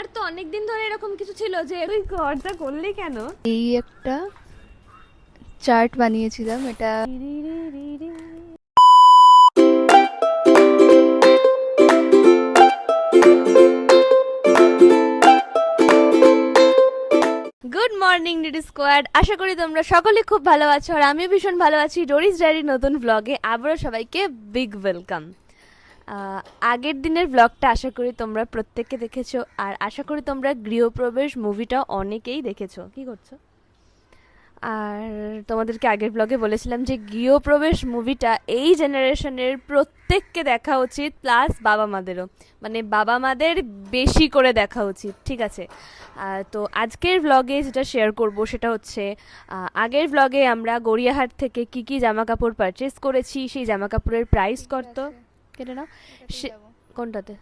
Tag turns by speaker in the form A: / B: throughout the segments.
A: তোমার তো অনেকদিন ধরে এরকম কিছু ছিল যে তুই ঘরটা করলি কেন?
B: এই একটা চার্ট বানিয়েছিলাম, এটা
A: গুড মর্নিং ডিডি স্কোয়াড, আশা করি তোমরা সকলে খুব ভালো আছো আর আমিও ভীষণ ভালো আছি। ডোরিস ডায়েরির নতুন ব্লগে আবারও সবাইকে বিগ ওয়েলকাম। আগের দিনের ব্লগটা আশা করি তোমরা প্রত্যেককে দেখেছো আর আশা করি তোমরা গৃহপ্রবেশ মুভিটা অনেকেই দেখেছো। কি করছো? আর তোমাদেরকে আগের ব্লগে বলেছিলাম যে গৃহপ্রবেশ মুভিটা এই জেনারেশনের প্রত্যেককে দেখা উচিত, প্লাস বাবা মাদেরও, মানে বাবা মাদের বেশি করে দেখা উচিত, ঠিক আছে? তো আজকের ব্লগে যেটা শেয়ার করব সেটা হচ্ছে আগের ব্লগে আমরা গড়িয়াহাট থেকে কি কি জামা কাপড় পারচেস করেছি, সেই জামা কাপড়ের প্রাইস কত, কেটে নাও কোনটাতে,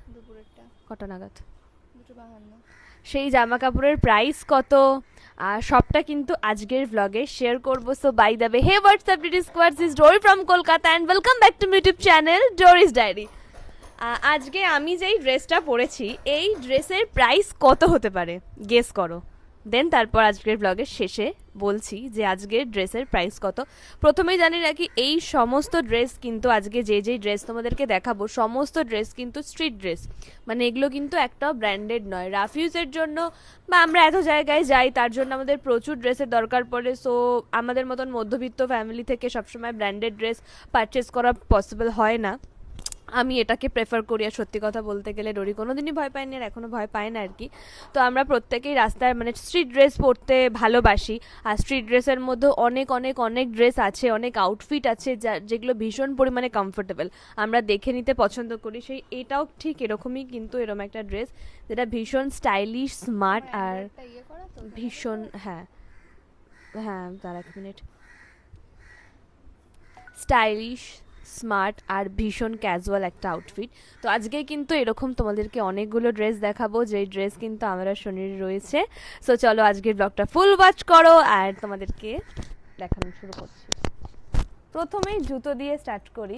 A: কটা নাগাদ, সেই জামা কাপড়ের প্রাইস কত, আর সবটা কিন্তু আজকের ব্লগে শেয়ার করবো। So by the way, hey what's up ডিডি squad, this Dori from Kolkata and welcome back to YouTube channel Dori's diary. আজকে আমি যেই ড্রেসটা পরেছি এই ড্রেসের প্রাইস কত হতে পারে গেস করো, দেন তারপর আজকের ব্লগের শেষে বলছি যে আজকের ড্রেসের প্রাইস কত। প্রথমেই জানিয়ে রাখি এই সমস্ত ড্রেস কিন্তু আজকে যেই ড্রেস তোমাদেরকে দেখাবো সমস্ত ড্রেস কিন্তু স্ট্রিট ড্রেস, মানে এগুলো কিন্তু একটাও ব্র্যান্ডেড নয়। রাফিউজের জন্য বা আমরা এত জায়গায় যাই তার জন্য আমাদের প্রচুর ড্রেসের দরকার পড়ে, সো আমাদের মতন মধ্যবিত্ত ফ্যামিলি থেকে সবসময় ব্র্যান্ডেড ড্রেস পারচেস করা পসিবল হয় না। আমি এটাকে প্রেফার করি আর সত্যি কথা বলতে গেলে ডোরি কোনোদিনই ভয় পায়নি আর এখনও ভয় পায় না আর কি। তো আমরা প্রত্যেকেই রাস্তায় মানে স্ট্রিট ড্রেস পরতে ভালোবাসি, আর স্ট্রিট ড্রেসের মধ্যে অনেক অনেক অনেক ড্রেস আছে, অনেক আউটফিট আছে যেগুলো ভীষণ পরিমাণে কমফোর্টেবল, আমরা দেখে নিতে পছন্দ করি। সেই এটাও ঠিক এরকমই, কিন্তু এরকম একটা ড্রেস যেটা ভীষণ স্টাইলিশ, স্মার্ট আর ভীষণ, হ্যাঁ হ্যাঁ তার এক মিনিট, স্টাইলিশ, স্মার্ট আর ভীষণ ক্যাজুয়াল একটা আউটফিট। তো আজকে কিন্তু এরকম তোমাদেরকে অনেকগুলো ড্রেস দেখাবো, যেই ড্রেস কিন্তু আমরা শনির রয়েছে। সো চলো আজকের ব্লগটা ফুল ওয়াচ করো আর তোমাদেরকে দেখানো শুরু করছি। প্রথমেই জুতো দিয়ে স্টার্ট করি।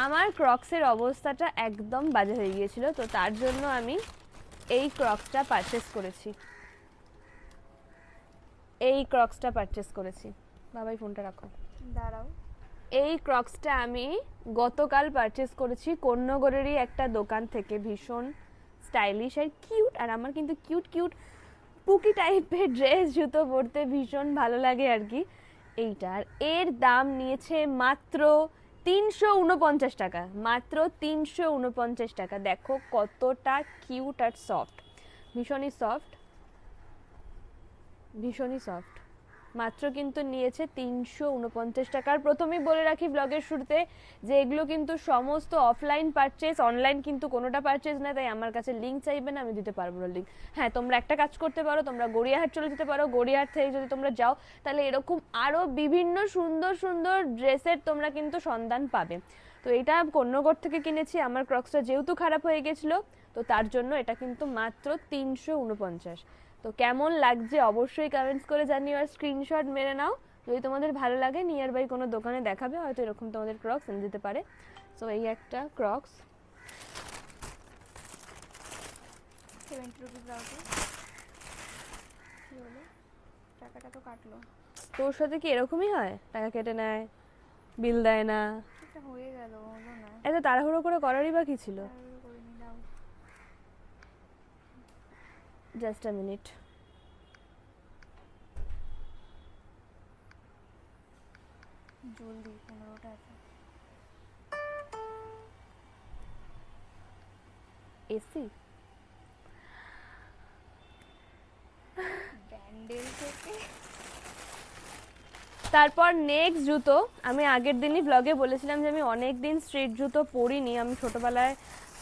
A: আমার ক্রক্সের অবস্থাটা একদম বাজে হয়ে গিয়েছিল, তো তার জন্য আমি এই ক্রক্সটা পারচেস করেছি, বাবাই ফোনটা রাখো,
B: দাঁড়াও।
A: এই ক্রক্সটা আমি গতকাল পারচেস করেছি কন্যগরেরই একটা দোকান থেকে, ভীষণ স্টাইলিশ আর কিউট, আর আমার কিন্তু কিউট কিউট পুকি টাইপের ড্রেস জুতো পরতে ভীষণ ভালো লাগে আর কি। এইটার এর দাম নিয়েছে মাত্র 349 টাকা, মাত্র 349 টাকা। দেখো কতটা কিউট আর সফট, ভীষণই সফট, ভীষণই সফট। মাত্র কিন্তু নিয়েছে 349 টাকার। প্রথমেই বলে রাখি ব্লগের শুরুতে যে এগুলো কিন্তু সমস্ত অফলাইন পারচেস, অনলাইন কিন্তু কোনোটা পারচেস না, তাই আমার কাছে লিঙ্ক চাইবে না, আমি দিতে পারবো না লিঙ্ক। হ্যাঁ তোমরা একটা কাজ করতে পারো, তোমরা গড়িয়াহাট চলে যেতে পারো, গড়িয়াহাট থেকে যদি তোমরা যাও তাহলে এরকম আরও বিভিন্ন সুন্দর সুন্দর ড্রেসের তোমরা কিন্তু সন্ধান পাবে। তো এটা কন্যগর থেকে কিনেছি, আমার ক্রক্সটা যেহেতু খারাপ হয়ে গেছিলো তো তার জন্য এটা কিন্তু মাত্র 349। তো কেমন লাগছে অবশ্যই কমেন্টস করে জানিও আর স্ক্রিনশট মেরে নাও, যদি তোমাদের ভালো লাগে নিয়ার বাই কোনো দোকানে দেখাবে, হয়তো এরকম তোমাদের ক্রক্স এনে দিতে পারে। সো এই একটা ক্রক্স,
B: 70 রুপিস দাও তো। কি হলো? টাকাটা তো কাটলো।
A: তোর সাথে কি এরকমই হয়, টাকা কেটে নেয়, বিল দেয় না?
B: এটা হয়ে গেল, হলো না।
A: এত তাড়াহুড়ো করে করারই বা কি ছিল? Just a minute.
B: জলদি 15টা আছে।
A: এসি
B: ব্যান্ডেল থেকে।
A: তারপর নেক্সট জুতো, আমি আগের দিনই ব্লগে বলেছিলাম যে আমি অনেক দিন স্ট্রিট জুতো পরিনি। আমি ছোটোবেলায়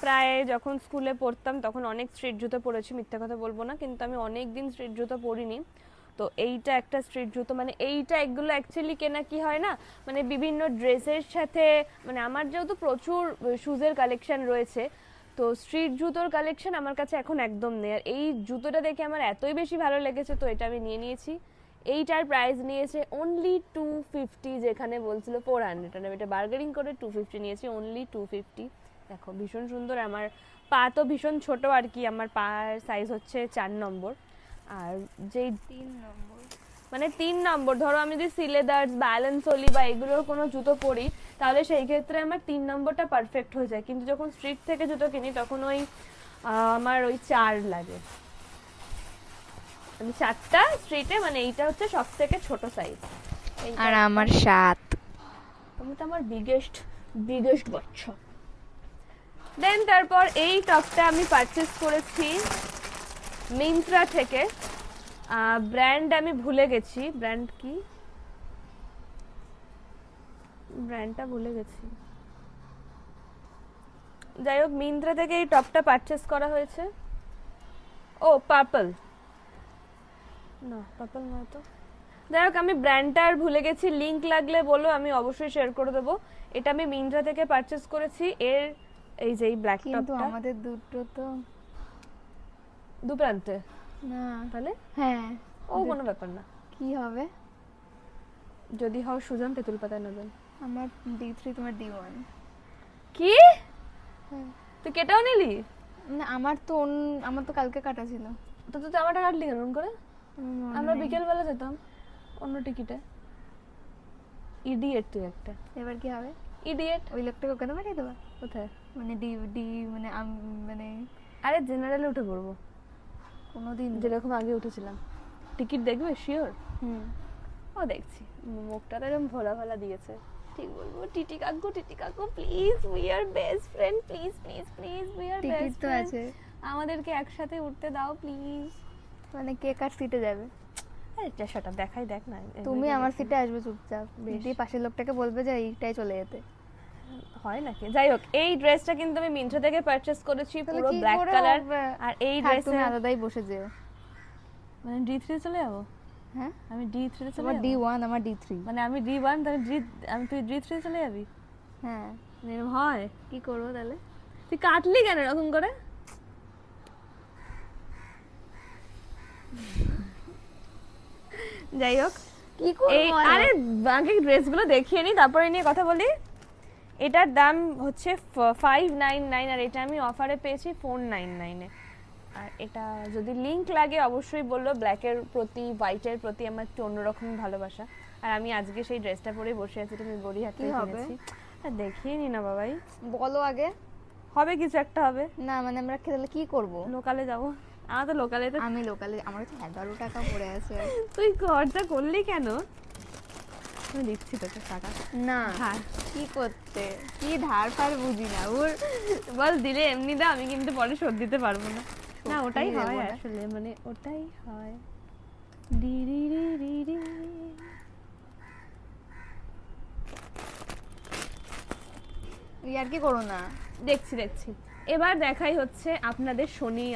A: প্রায় যখন স্কুলে পড়তাম তখন অনেক স্ট্রিট জুতো পরেছি, মিথ্যে কথা বলবো না, কিন্তু আমি অনেক দিন স্ট্রিট জুতো পরিনি। তো এইটা একটা স্ট্রিট জুতো, মানে এইটা এগুলো অ্যাকচুয়ালি কেনা কি হয় না, মানে বিভিন্ন ড্রেসের সাথে, মানে আমার যেহেতু প্রচুর শুজের কালেকশন রয়েছে, তো স্ট্রিট জুতোর কালেকশন আমার কাছে এখন একদম নেই। আর এই জুতোটা দেখে আমার এতই বেশি ভালো লেগেছে তো এটা আমি নিয়ে নিয়েছি। এইটার প্রাইস নিয়েছে অনলি 250, যেখানে বলছিল 400, আমি এটা বার্গেনিং করে 250 নিয়েছি, অনলি 250। দেখো ভীষণ সুন্দর, আমার পা তো ভীষণ ছোট আর কি, আমার পায়ের সাইজ হচ্ছে 4 নম্বর। আর যেই
B: 3 নম্বর।
A: মানে 3 নম্বর, ধরো আমি যদি সিলেদার্স, ব্যালেন্সোলি বা এগুলোর কোনো জুতো পরি তাহলে সেই ক্ষেত্রে আমার 3 নম্বরটা পারফেক্ট হয়ে যায়, কিন্তু যখন স্ট্রিট থেকে জুতো কিনি তখন ওই আমার ওই 4 লাগে। আমি 4টা স্ট্রিটে, মানে এইটা হচ্ছে সব থেকে ছোট সাইজ।
B: আর আমার 7।
A: তুমি তো আমার বিগেস্ট বাচ্চা। দেন তারপর এই টপটা আমি পারচেস করেছি মিন্ত্রা থেকে। ব্র্যান্ড আমি ভুলে গেছি, ব্র্যান্ডটা ভুলে গেছি। যাই হোক, মিন্ত্রা থেকে এই টপটা পারচেস করা হয়েছে। ও পার্পল, না পার্পল নয় তো। যাই হোক, আমি ব্র্যান্ডটা আর ভুলে গেছি, লিংক লাগলে বলো, আমি অবশ্যই শেয়ার করে দেবো। এটা আমি মিন্ত্রা থেকে পারচেস করেছি। এর এই যে এই ব্ল্যাক
B: কিন্তু
A: টপটা
B: আমাদের দুটো তো
A: দু প্রান্তে,
B: না।
A: তাহলে
B: হ্যাঁ,
A: ও কোনো ব্যাপার না।
B: কি হবে?
A: যদি হও সুজন তেঁতুল পাতায় নেবেন।
B: আমার D3, তোমার D1।
A: কি
B: হ্যাঁ।
A: তুই কেটেও নিলি?
B: না, আমার তো কালকে কাটা ছিল।
A: তো তুই আমারটা কাটলি কেন করে?
B: আমার মনে
A: আমরা
B: নেই।
A: বিকেলবেলা যেতাম অন্য টিকিটে। ইডিয়েট তুই একটা,
B: এবার কি হবে?
A: ইডিয়েট।
B: ওই লোকটাকে ওখানে পাঠিয়ে দেবা?
A: কোথায়?
B: মানে ডি মানে মানে
A: আরে জেনারেলে উঠে পড়বো,
B: কোনোদিন
A: যেরকম আগে উঠেছিলাম। টিকিট দেখবে শিওর?
B: হুম।
A: ও দেখছি, মুখটা তো এরকম ভোলা ভোলা দিয়েছে। ঠিক বলবো, টিটি কাকু please, we are best friend, please we are
B: ticket
A: best
B: তো
A: ফ্রেন্ড,
B: আছে।
A: আমাদেরকে একসাথে উঠতে দাও প্লিজ।
B: মানে কে কার সিটে যাবে?
A: আরে সেটা দেখাই, দেখ না।
B: তুমি আমার সিটে আসবে চুপচাপ,
A: বেশ।
B: দিয়ে পাশের লোকটাকে বলবে যে এইটাই চলে যেতে।
A: হয় নাকি? যাই হোক, এই ড্রেসটা কিন্তু আমি মিন্ত্রা থেকে পারচেজ করেছি,
B: তাহলে
A: পুরো
B: কি
A: ব্ল্যাক
B: করে
A: কালার।
B: হবে?
A: আর এই
B: থাক,
A: ড্রেসে
B: তুমি আলাদাই বসে যেও।
A: মানে D3 চলে যাবো?
B: হ্যাঁ,
A: আমি D3 চলে
B: তোমার
A: যাবো?
B: D1, আমার D3।
A: মানে আমি D1, তুই D3 চলে যাবি?
B: হ্যাঁ,
A: মানে এরকম হয়?
B: কি করবো তাহলে?
A: তুই কাটলি কেন এরকম করে? যাই হোক,
B: কি
A: এই আরে আগে ড্রেসগুলো দেখিয়ে নি, তারপরে নিয়ে কথা বলি। এটার দাম হচ্ছে 599, আর এটা আমি অফারে পেয়েছি 499 এ। আর এটা যদি লিংক লাগে অবশ্যই বললো। ব্ল্যাকের প্রতি, হোয়াইটের প্রতি আমার একটু অন্যরকম ভালোবাসা। আর আমি আজকে সেই ড্রেসটা পরে বসে আছি, তুমি গড়িয়াহাট থেকে
B: কি হবে?
A: কিনেছি। আর দেখিয়ে নি না বাবাই,
B: বলো আগে।
A: হবে কিছু একটা হবে।
B: না মানে আমরা তাহলে কি করবো?
A: লোকালে যাবো। আমার তো লোকালে তো
B: আমি লোকালে, আমার কাছে 11 টাকা পড়ে আছে।
A: তুই খরচা করলি কেন? আমি দিচ্ছি তোকে টাকা।
B: না,
A: হ্যাঁ,
B: কি করতে, কি ধার ফার বুঝি না ওর।
A: বল দিলে এমনি দাও, আমি কিন্তু পরে শোধ দিতে পারবো না। না
B: সত্যি
A: ওটাই
B: দেবো
A: হয়
B: না।
A: আসলে, মানে ওটাই হয়। ডি রি রি রি রি।
B: আর কি করো না।
A: দেখছি এবার দেখাই হচ্ছে আপনাদের শনি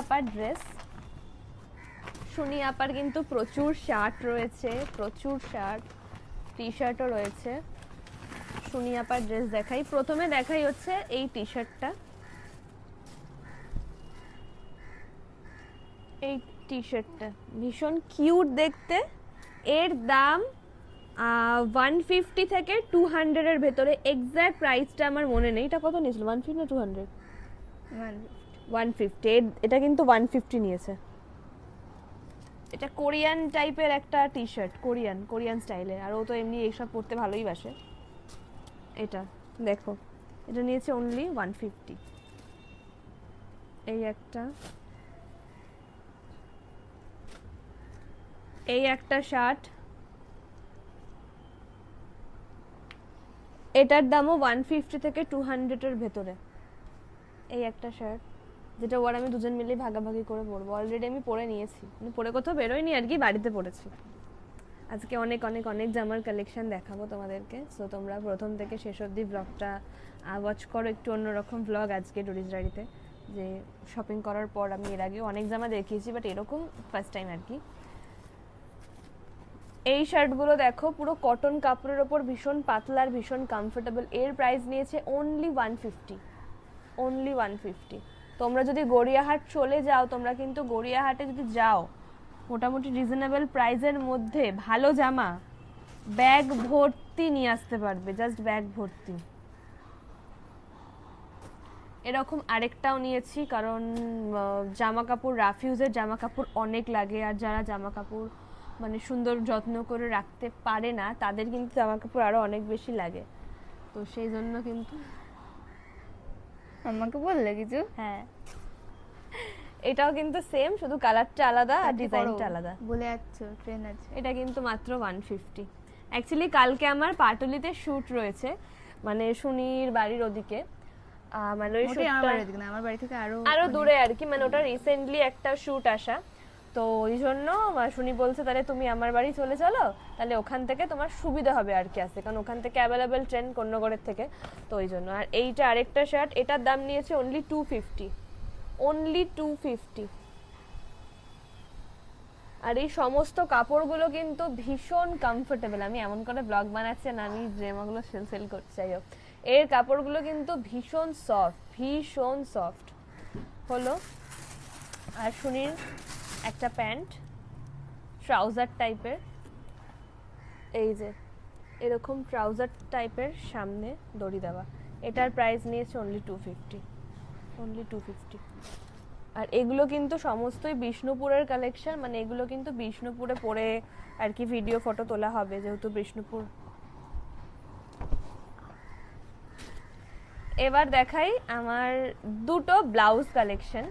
A: আপার ড্রেস। শনি আপার কিন্তু প্রচুর শার্ট রয়েছে, প্রচুর শার্ট, টি শার্টও রয়েছে। শনি আপার ড্রেস দেখাই, প্রথমে দেখাই হচ্ছে এই টি শার্টটা। এই টি শার্টটা ভীষণ কিউট দেখতে। এর দাম 150 থেকে 200 এর ভেতরে। এক্সাক্ট প্রাইসটা আমার মনে নেই। এটা কত নিয়েছিল, 150 না 200? 150। এটা কিন্তু 150 নিয়েছে। এটা কোরিয়ান টাইপের একটা টি শার্ট, কোরিয়ান স্টাইলের। আর ও তো এমনি এইসব পরতে ভালোই বাসে। এটা দেখো, এটা নিয়েছে অনলি 150। এই একটা শার্ট, এটার দামও 150 থেকে 200 এর ভেতরে। এই একটা শার্ট, যেটা ওর আমি দুজন মিলে ভাগাভাগি করে পরবো। অলরেডি আমি পরে নিয়েছি, মানে পরে কোথাও বেরোয়নি আর কি, বাড়িতে পরেছি। আজকে অনেক জামার কালেকশন দেখাবো তোমাদেরকে। সো তোমরা প্রথম থেকে শেষ অবধি ব্লগটা ওয়াচ করো। একটু অন্যরকম ব্লগ আজকে ডোরিস ডায়েরিতে, যে শপিং করার পর আমি এর আগে অনেক জামা দেখিয়েছি, বাট এরকম ফার্স্ট টাইম আর কি। এই শার্টগুলো দেখো, পুরো কটন কাপড়ের ওপর, ভীষণ পাতলা আর ভীষণ কমফোর্টেবল। এর প্রাইস নিয়েছে অনলি 150। তোমরা যদি গড়িয়াহাট চলে যাও, তোমরা কিন্তু গড়িয়াহাটে যদি যাও, মোটামুটি রিজনেবল প্রাইসের মধ্যে ভালো জামা ব্যাগ ভর্তি নিয়ে আসতে পারবে, জাস্ট ব্যাগ ভর্তি। এরকম আরেকটাও নিয়েছি, কারণ জামা কাপড়, রাফিউজের জামা কাপড় অনেক লাগে, আর যারা জামা কাপড় মানে সুন্দর যত্ন করে রাখতে পারে না তাদের কিন্তু জামা কাপড় আরো অনেক বেশি লাগে, তো সেই জন্য কিন্তু
B: আমাকে বললে কিছু?
A: হ্যাঁ, এটাও কিন্তু সেম, শুধু কালারটা আলাদা আর
B: তাতে
A: ডিজাইনটা
B: করো।
A: আলাদা।
B: বলে যাচ্ছ ট্রেন আছে।
A: এটা কিন্তু মাত্র 150। অ্যাকচুয়ালি কালকে আমার পাটুলিতে শ্যুট রয়েছে, মানে সুনির বাড়ির ওদিকে, মানে ওই
B: ওটাই আমার
A: শ্যুটটা
B: বাড়ি থেকে না, আমার বাড়ি থেকে আরো
A: আরো দূরে আর কি, মানে ওটা রিসেন্টলি একটা শ্যুট আসা, তো ওই জন্য শুনি বলছে তাহলে তুমি আমার বাড়ি চলে চলো, তাহলে ওখান থেকে তোমার সুবিধা হবে আর কি আসতে, কারণ ওখান থেকে অ্যাভেলেবেল ট্রেন কন্যগড়ের থেকে, তো ওই জন্য। আর এইটা আরেকটা শার্ট, এটার দাম নিয়েছে অনলি 250, অনলি 250। আর এই সমস্ত কাপড়গুলো কিন্তু ভীষণ কমফোর্টেবল, আমি এমন করে ব্লগ বানাচ্ছি না আমি ড্রেমাগুলো সেল করতে চাই হোক, এর কাপড়গুলো কিন্তু ভীষণ সফট, ভীষণ সফট হলো। আর সুনির একটা প্যান্ট ট্রাউজার টাইপের, এই যে এরকম ট্রাউজার টাইপের সামনে দড়ি দেওয়া, এটার প্রাইস নিয়েছে অনলি 250, অনলি 250। আর এগুলো কিন্তু সমস্তই বিষ্ণুপুরের কালেকশন, মানে এগুলো কিন্তু বিষ্ণুপুরে পরে আর কি ভিডিও ফটো তোলা হবে, যেহেতু বিষ্ণুপুর। এবার দেখাই আমার দুটো ব্লাউজ কালেকশন।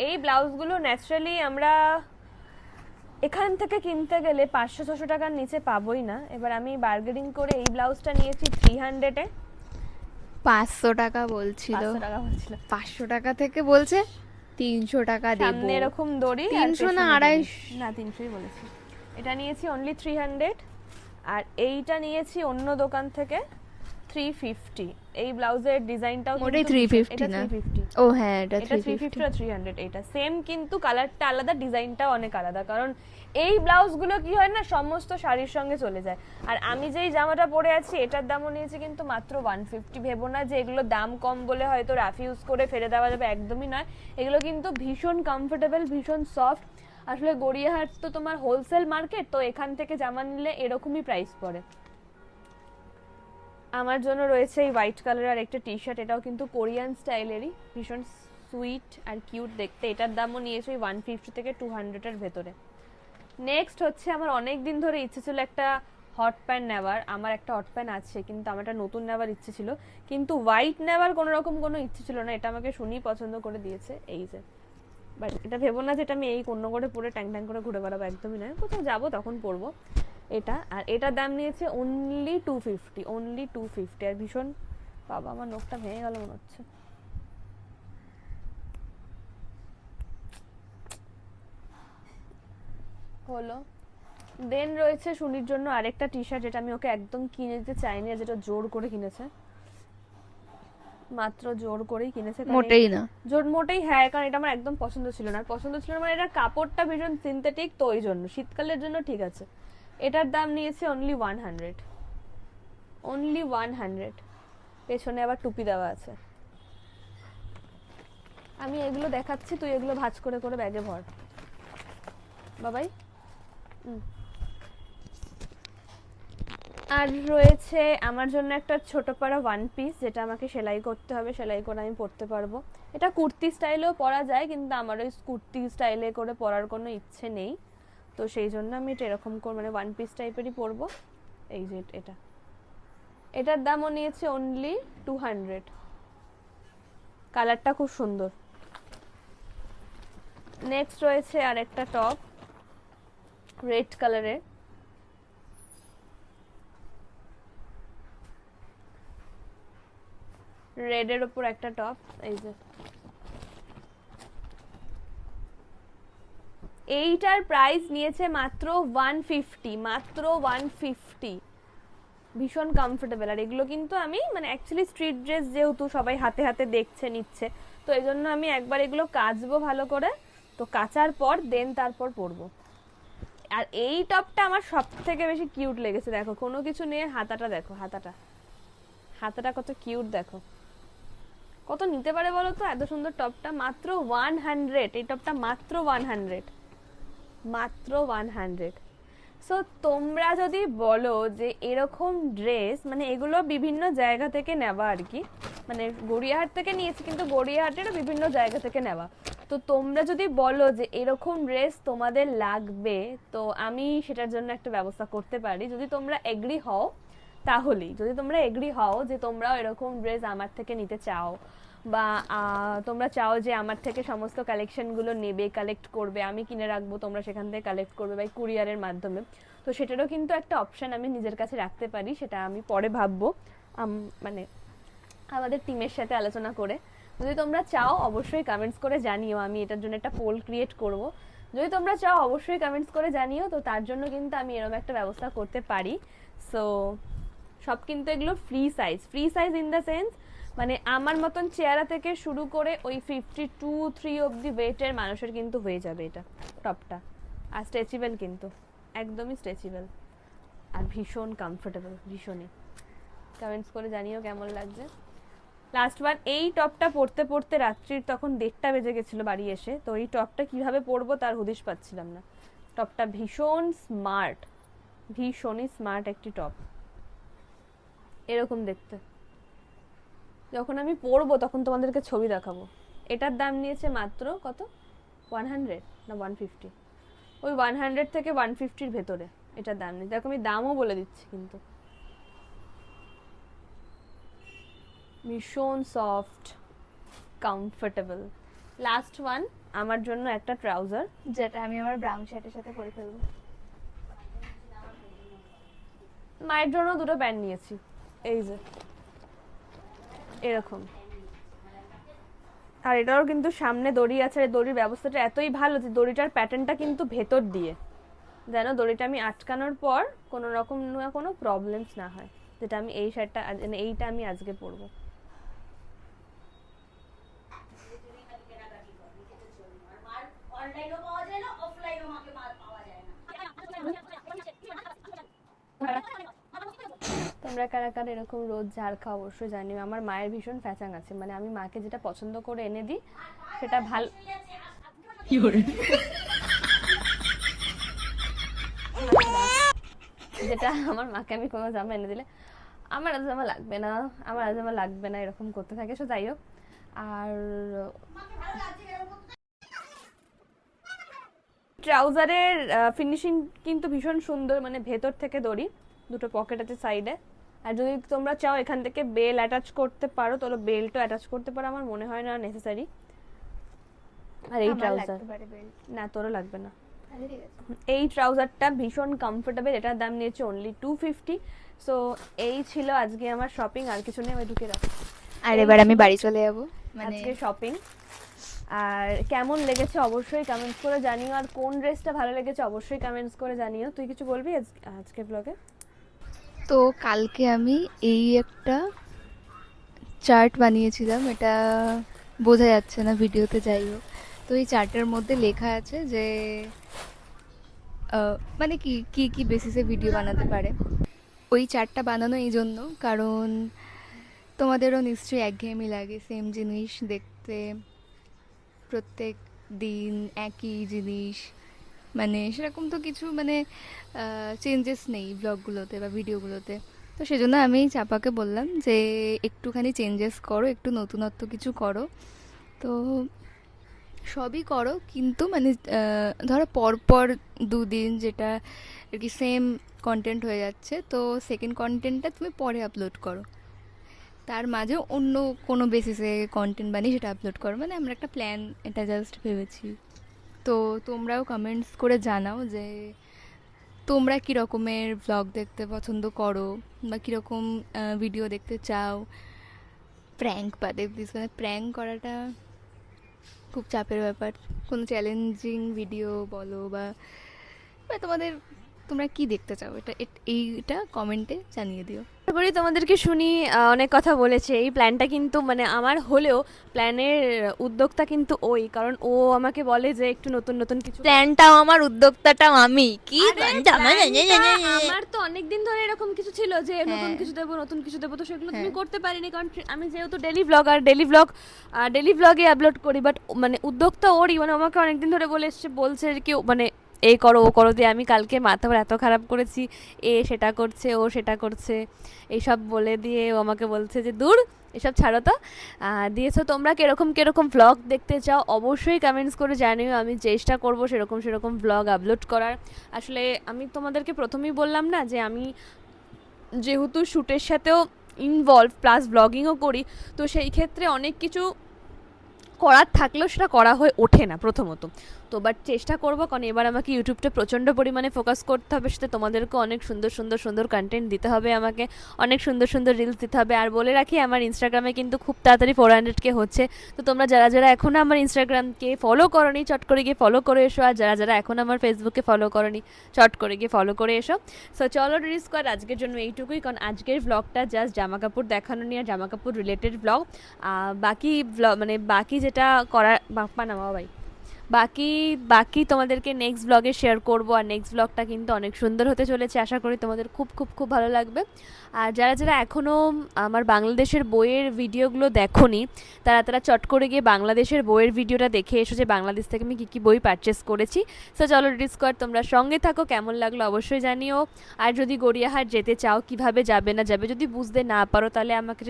A: এই ব্লাউজগুলো ন্যাচারালি আমরা এখান থেকে কিনতে গেলে 500-600 টাকার নিচে পাবোই না, এবার আমি বার্গেনিং করে এই ব্লাউজটা নিয়েছি 300-এ।
B: 500 টাকা বলছিল,
A: 500 টাকা বলছিল,
B: 500 টাকা থেকে বলছে 300 টাকা দেবো।
A: সামনে এরকম দড়ি,
B: 300 না 250?
A: না 300ই বলেছি। এটা নিয়েছি অনলি 300, আর এইটা নিয়েছি অন্য দোকান থেকে 350। এই ব্লাউজের ডিজাইনটাও
B: ওটাই 350
A: এটা
B: না?
A: 350।
B: ও হ্যাঁ, এটা
A: এটা 350 আর 300 এটা সেম, কিন্তু কালারটা আলাদা, ডিজাইনটাও অনেক আলাদা, কারণ এই ব্লাউজগুলো কি হয় না সমস্ত শাড়ির সঙ্গে চলে যায়। আর আমি যেই জামাটা পরে আছি এটার দামও নিয়েছি কিন্তু মাত্র 150। ভেবো না যে এগুলো দাম কম বলে হয়তো রাফ ইউজ করে ফেলে দেওয়া যাবে, একদমই নয়, এগুলো কিন্তু ভীষণ কমফোর্টেবল, ভীষণ সফট। আসলে গড়িয়াহাট তো তোমার হোলসেল মার্কেট, তো এখান থেকে জামা নিলে এরকমই প্রাইস পড়ে। আমার জন্য রয়েছে এই হোয়াইট কালার আর একটা টি শার্ট, এটাও কিন্তু কোরিয়ান স্টাইলেরই, ভীষণ সুইট আর কিউট দেখতে, এটার দামও নিয়েছে ওই 150 থেকে 200-এর ভেতরে। নেক্সট হচ্ছে আমার অনেক দিন ধরে ইচ্ছে ছিল একটা হট প্যান্ট নেওয়ার, আমার একটা হট প্যান্ট আছে কিন্তু আমার একটা নতুন নেওয়ার ইচ্ছে ছিল, কিন্তু হোয়াইট নেওয়ার কোনো রকম কোনো ইচ্ছে ছিল না, এটা আমাকে শুনি পছন্দ করে দিয়েছে, এই যে। বাট এটা ভেবো না যে এটা আমি এই কোন করে পরে ট্যাং ট্যাং করে ঘুরে বেড়াবো, একদমই নয়, কোথাও যাবো তখন পরবো এটা। আর এটার দাম নিয়েছে অনলি 250, অনলি 250। আর ভীষণ, বাবা আমার নখটা ভেঙে গেল মনে হচ্ছে। হলো। দেন রয়েছে সুনির জন্য আরেকটা টি শার্ট, যেটা আমি ওকে একদম কিনে দিতে চাইনি, আর যেটা জোর করে কিনেছে, মাত্র জোর করেই কিনেছে,
B: মোটেই না
A: জোর মোটেই, হ্যাঁ, কারণ এটা আমার একদম পছন্দ ছিল না, আর পছন্দ ছিল না মানে এটার কাপড়টা ভীষণ সিনথেটিক, তো ওই জন্য শীতকালের জন্য ঠিক আছে। এটার দাম নিয়েছে অনলি 100, অনলি 100। পেছনে আবার টুপি দেওয়া আছে। আমি এগুলো দেখাচ্ছি, তুই এগুলো ভাঁজ করে করে ব্যাগে ভর বাবাই। আর রয়েছে আমার জন্য একটা ছোট পাড়া ওয়ান পিস, যেটা আমাকে সেলাই করতে হবে, সেলাই করে আমি পরতে পারবো। এটা কুর্তি স্টাইলেও পরা যায়, কিন্তু আমার ওই কুর্তি স্টাইলে করে পরার কোনো ইচ্ছে নেই, তো সেই জন্য আমি এটা এরকম করে মানে ওয়ান পিস টাইপেরই পরবো। এই যে এটা, এটার দামও নিয়েছে অনলি 200। কালারটা খুব সুন্দর। নেক্সট রয়েছে আর একটা টপ রেড কালারের, রেডের উপর একটা টপ, এই যে। এইটার প্রাইস নিয়েছে মাত্র 150, মাত্র 150। ভীষণ কমফোর্টেবল। আর এগুলো কিন্তু আমি মানে অ্যাকচুয়ালি স্ট্রিট ড্রেস, যেহেতু সবাই হাতে হাতে দেখছে নিচ্ছে, তো এই জন্য আমি একবার এগুলো কাচবো ভালো করে, তো কাচার পর দেন তারপর পরবো। আর এই টপটা আমার সব থেকে বেশি কিউট লেগেছে, দেখো কোনো কিছু নিয়ে হাতাটা দেখো, হাতাটা হাতাটা কত কিউট, দেখো কত নিতে পারে বলো তো এত সুন্দর টপটা, মাত্র 100। এই টপটা মাত্র 100, মাত্র 100। সো তোমরা যদি বলো যে এরকম ড্রেস, মানে এগুলো বিভিন্ন জায়গা থেকে নেওয়া আর কি, মানে গড়িয়াহাট থেকে নিয়েছি, কিন্তু গড়িয়াহাটেরও বিভিন্ন জায়গা থেকে নেওয়া। তো তোমরা যদি বলো যে এরকম ড্রেস তোমাদের লাগবে, তো আমি সেটার জন্য একটা ব্যবস্থা করতে পারি, যদি তোমরা এগ্রি হও তাহলেই। যদি তোমরা এগ্রি হও যে তোমরাও এরকম ড্রেস আমার থেকে নিতে চাও, বা তোমরা চাও যে আমার থেকে সমস্ত কালেকশনগুলো নেবে, কালেক্ট করবে, আমি কিনে রাখবো, তোমরা সেখান থেকে কালেক্ট করবে বাই কুরিয়ারের মাধ্যমে, তো সেটারও কিন্তু একটা অপশন আমি নিজের কাছে রাখতে পারি। সেটা আমি পরে ভাববো, মানে আমাদের টিমের সাথে আলোচনা করে। যদি তোমরা চাও অবশ্যই কমেন্টস করে জানিও, আমি এটার জন্য একটা পোল ক্রিয়েট করব। যদি তোমরা চাও অবশ্যই কমেন্টস করে জানিও, তো তার জন্য কিন্তু আমি এরকম একটা ব্যবস্থা করতে পারি। সো সব কিন্তু এগুলো free size in the sense, মানে আমার মতন চেহারা থেকে শুরু করে ওই 52-3 অবধি ওয়েটের মানুষের কিন্তু হয়ে যাবে এটা টপটা। আর স্ট্রেচেবল, কিন্তু একদমই স্ট্রেচেবল, আর ভীষণ কমফোর্টেবল, ভীষণই। কমেন্টস করে জানিও কেমন লাগছে। লাস্ট বার এই টপটা পরতে পরতে রাত্রির তখন 1:30 বেজে গেছিলো বাড়ি এসে, তো এই টপটা কিভাবে পরবো তার হদিশ পাচ্ছিলাম না। টপটা ভীষণ স্মার্ট, ভীষণই স্মার্ট একটি টপ, এরকম দেখতে। যখন আমি পরবো তখন তোমাদেরকে ছবি দেখাবো। এটার দাম নিয়েছে মাত্র কত, 100 না 150, ওই 100 থেকে 150-র ভেতরে এটার দাম নিয়েছে। দেখো আমি দামও বলে দিচ্ছি, কিন্তু ভীষণ সফট, কমফোর্টেবল। লাস্ট ওয়ান আমার জন্য একটা ট্রাউজার,
B: যেটা আমি আমার ব্রাউন শার্টের সাথে পরে ফেলবো।
A: মায়ের জন্য দুটো প্যান্ট নিয়েছি, এই যে এরকম। আর এটারও কিন্তু সামনে দড়ি আছে, আর দড়ির ব্যবস্থাটা এতই ভালো যে দড়িটার প্যাটার্নটা কিন্তু ভেতর দিয়ে, যেন দড়িটা আমি আটকানোর পর কোনো রকম না কোনো প্রবলেমস না হয়। যেটা আমি এই শার্টটা, এইটা আমি আজকে পরবো। তোমরা কারা কারা এরকম রোজ ঝাড় খাও অবশ্যই জানিও। আমার মায়ের ভীষণ ফ্যাচাং আছে, মানে আমি মাকে যেটা পছন্দ করে এনে দিই সেটা ভালো, যেটা আমার মাকে আমি কোনো জামা এনে দিলে আমার আজ জামা লাগবে না, আমার আজ জামা লাগবে না, এরকম করতে থাকে। সো যাই হোক, আর ট্রাউজারের ফিনিশিং কিন্তু ভীষণ সুন্দর, মানে ভেতর থেকে দড়ি, দুটো পকেট আছে সাইডে। আর যদি তোমরা চাও এখান থেকে বেল অ্যাটাচ করতে পারো, তাহলে বেল্টও অ্যাটাচ করতে পারো, আমার মনে হয় না নেসেসারি। আর এই ট্রাউজার না, তোরও লাগবে না। এই ট্রাউজারটা ভীষণ কমফোর্টেবল, এটার দাম নিয়েছে অনলি 250। সো এই ছিল আজকে আমার শপিং, আর কিছু নেই, আমি ঢুকে রাখো।
B: আর এবার আমি বাড়ি চলে যাবো, মানে
A: আজকে শপিং। আর কেমন লেগেছে অবশ্যই কমেন্টস করে জানিও, আর কোন ড্রেসটা ভালো লেগেছে অবশ্যই কমেন্টস করে জানিও। তুই কিছু বলবি আজকে ব্লগে?
B: তো কালকে আমি এই একটা চার্ট বানিয়েছিলাম, এটা বোঝা যাচ্ছে না ভিডিওতে, যাই হোক। তো এই চার্টের মধ্যে লেখা আছে যে মানে কি কি কি বেসিসে ভিডিও বানাতে পারে। ওই চার্টটা বানানো এই জন্য, কারণ তোমাদেরও নিশ্চয়ই একঘেয়েমি লাগে সেম জিনিস দেখতে, প্রত্যেক দিন একই জিনিস, মানে সেরকম তো কিছু মানে চেঞ্জেস নেই ব্লগগুলোতে বা ভিডিওগুলোতে। তো সেজন্য আমি চাপাকে বললাম যে একটুখানি চেঞ্জেস করো, একটু নতুনত্ব কিছু করো। তো সবই করো, কিন্তু মানে ধরো পরপর 2 দিন যেটা আর কি সেম কন্টেন্ট হয়ে যাচ্ছে, তো সেকেন্ড কন্টেন্টটা তুমি পরে আপলোড করো, তার মাঝে অন্য কোনো বেসিসে কন্টেন্ট বানিয়ে সেটা আপলোড করো। মানে আমরা একটা প্ল্যান এটা জাস্ট ভেবেছি। তো তোমরাও কমেন্টস করে জানাও যে তোমরা কী রকমের ব্লগ দেখতে পছন্দ করো, বা কীরকম ভিডিও দেখতে চাও। প্র্যাঙ্ক বাদে প্লিজ, মানে প্র্যাঙ্ক করাটা খুব চাপের ব্যাপার। কোনো চ্যালেঞ্জিং ভিডিও বলো, বা তোমরা কি দেখতে চাও, এইটা কমেন্টে জানিয়ে দিও।
A: আশা করি তোমাদেরকে শুনি অনেক কথা বলেছে। এই প্ল্যানটা কিন্তু মানে আমার হলেও প্ল্যানের উদ্যোক্তা কিন্তু ওই, কারণ ও আমাকে বলে যে একটু নতুন নতুন কিছু।
B: প্ল্যানটাও আমার, উদ্যোক্তাটাও আমি। কি
A: আমার তো অনেকদিন ধরে এরকম কিছু ছিল যে নতুন কিছু দেবো, নতুন কিছু দেবো, তো সেগুলো তুমি করতে পারিনি, কারণ আমি যেহেতু ডেলি ব্লগে আপলোড করি। বাট মানে উদ্যোক্তা ওরই, মানে আমাকে অনেকদিন ধরে বলছে কেউ, মানে এই করো ও করো দিয়ে আমি কালকে মাথা এত খারাপ করেছি, এ সেটা করছে ও সেটা করছে এইসব বলে দিয়ে ও আমাকে বলছে যে দূর এসব ছাড়ো তো। দিয়েছো তোমরা কিরকম কিরকম ভ্লগ দেখতে চাও অবশ্যই কমেন্টস করে জানিও, আমি চেষ্টা করব সেরকম সেরকম ভ্লগ আপলোড করার। আসলে আমি তোমাদেরকে প্রথমেই বললাম না যে আমি যেহেতু শ্যুটের সাথেও ইনভলভ প্লাস ব্লগিংও করি, তো সেই ক্ষেত্রে অনেক কিছু করার থাকলেও সেটা করা হয়ে ওঠে না প্রথমত। তো বাট চেষ্টা করবো, কারণ এবার আমাকে ইউটিউবটা প্রচণ্ড পরিমাণে ফোকাস করতে হবে, সাথে তোমাদেরকে অনেক সুন্দর সুন্দর সুন্দর কন্টেন্ট দিতে হবে, আমাকে অনেক সুন্দর সুন্দর রিলস দিতে হবে। আর বলে রাখি আমার ইনস্টাগ্রামে কিন্তু খুব তাড়াতাড়ি 400K হচ্ছে, তো তোমরা যারা যারা এখনও আমার ইনস্টাগ্রামকে ফলো করোনি চট করে গিয়ে ফলো করে এসো, আর যারা যারা এখন আমার ফেসবুকে ফলো করোনি চট করে গিয়ে ফলো করে এসো। সো চলো ডেরি স্কোয়াড আজকের জন্য এইটুকুই, কারণ আজকের ব্লগটা জাস্ট জামা কাপড় দেখানো নিয়ে আর জামা কাপড় রিলেটেড ব্লগ। বাকি ব্লগ মানে বাকি যেটা করার বাপ্পা নামাও ভাই, বাকি বাকি তোমাদেরকে নেক্সট ব্লগে শেয়ার করব। আর নেক্সট ব্লগটা কিন্তু অনেক সুন্দর হতে চলেছে, আশা করি তোমাদের খুব খুব খুব ভালো লাগবে। আর যারা যারা এখনও আমার বাংলাদেশের বইয়ের ভিডিওগুলো দেখোনি, তারা তারা চট করে গিয়ে বাংলাদেশের বইয়ের ভিডিওটা দেখে এসো যে বাংলাদেশ থেকে আমি কী কী বই পারচেস করেছি। সো চলো ডেরি স্কোয়াড তোমরা সঙ্গে থাকো, কেমন লাগলো অবশ্যই জানিও। আর যদি গড়িয়াহাট যেতে চাও কিভাবে যাবে না যাবে যদি বুঝতে না পারো, তাহলে আমাকে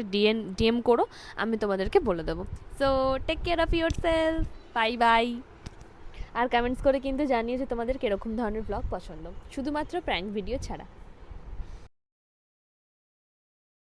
A: ডিএম করো, আমি তোমাদেরকে বলে দেবো। So take care of yourself, bye bye. আর কমেন্টস করে কিন্তু জানিয়ে যে তোমাদের কীরকম ধরনের ব্লগ পছন্দ, শুধুমাত্র প্র্যাঙ্ক ভিডিও ছাড়া।